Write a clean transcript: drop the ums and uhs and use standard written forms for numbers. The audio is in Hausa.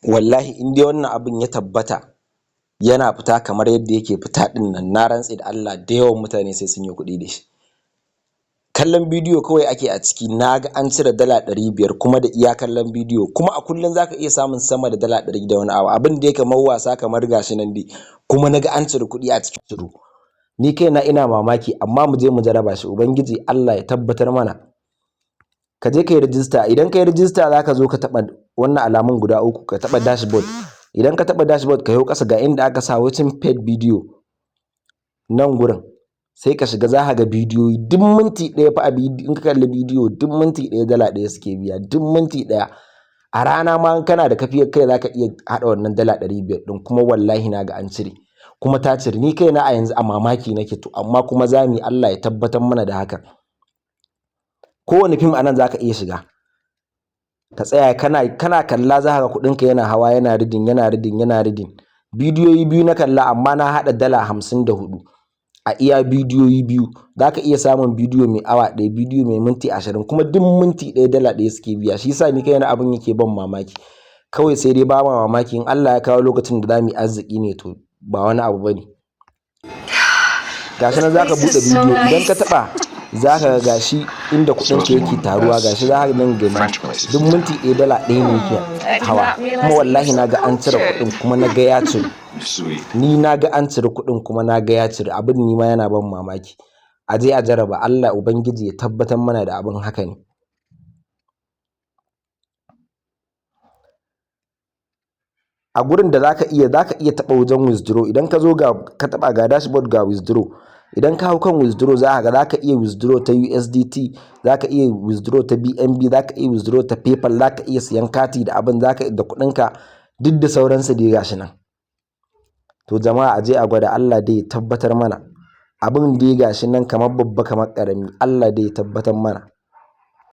wallahi in dai wannan abin ya tabbata yana fita kamar yadda yake fita ɗin nan, na rantse da Allah da yawan mutane sai sun yi kuɗi da shi. Kallon bidiyo kawai ake a ciki, na ga an cire dala 500 kuma da iya kallon bidiyo, kuma a kullum za ka iya samun sama da dala 100 da wani abu, abin dai kamar wasa kamar ga shi nan dai, kuma na ga an cire kuɗi a cikin shiru. Ni kaina ina mamaki, amma mu je mu jarraba shi, Ubangiji Allah ya tabbatar mana. Ka je ka yi rijista, idan ka yi rijista za ka zo ka taɓa wannan alamun guda uku, ka taɓa dashboard. Idan ka taɓa dashboard ka yo ƙasa ga inda aka sa watching paid video, nan gurin sai ka shiga za ka ga bidiyoyi duk minti ɗaya fa in ka kalli bidiyo duk minti ɗaya dala 1 suke biya, duk minti ɗaya. A rana ma in kana da kafiyar kai za ka iya haɗa wannan dala 500 ɗin, kuma wallahi na ga an cire, kuma ta cire. Ni kaina a yanzu a mamaki nake, to amma kuma za mu yi Allah ya tabbatar mana da hakan. Kowane fim a nan za ka iya shiga, ka tsaya kana kalla za ka ga kuɗinka yana hawa, yana reading. Bidiyoyi 2 na kalla amma na haɗa dala 54 a iya bidiyoyi 2. Za ka iya samun bidiyo mai awa 1, bidiyo mai minti 20, kuma duk minti ɗaya dala 1 suke biya. Shi yasa ni kaina abin yake ban mamaki. Kawai sai dai ba ma mamaki in Allah ya kawo lokacin da za mu yi arziki ne, to ba wani abu ba ne. Ga shi nan za ka buɗe bidiyo, idan ka taɓa za ka ga gashi inda kuɗinka yake taruwa, gashi za ka nan gani duk minti ɗaya dala 1 ne yake hawa, kuma wallahi na ga an cire kuɗin kuma na ga ya ciru. Ni na ga an cire kuɗin kuma na ga ya ciru, abin ni ma yana ban mamaki. A je a jarraba, Allah Ubangiji ya tabbatar mana da abin haka ne. A gurin da za ka iya taɓa wajen withdraw, idan ka zo ka taɓa ga dashboard ga withdraw. Idan ka hau kan withdraw za ka iya withdraw ta USDT, za ka iya withdraw ta BNB, za ka iya withdraw ta PayPal, za ka iya siyan kati da abin da kuɗinka duk da sauransu dai ga shi nan. To jama'a a je a gwada, Allah dai ya tabbatar mana. Abin dai ga shi nan kamar babba kamar ƙarami, Allah dai ya tabbatar mana.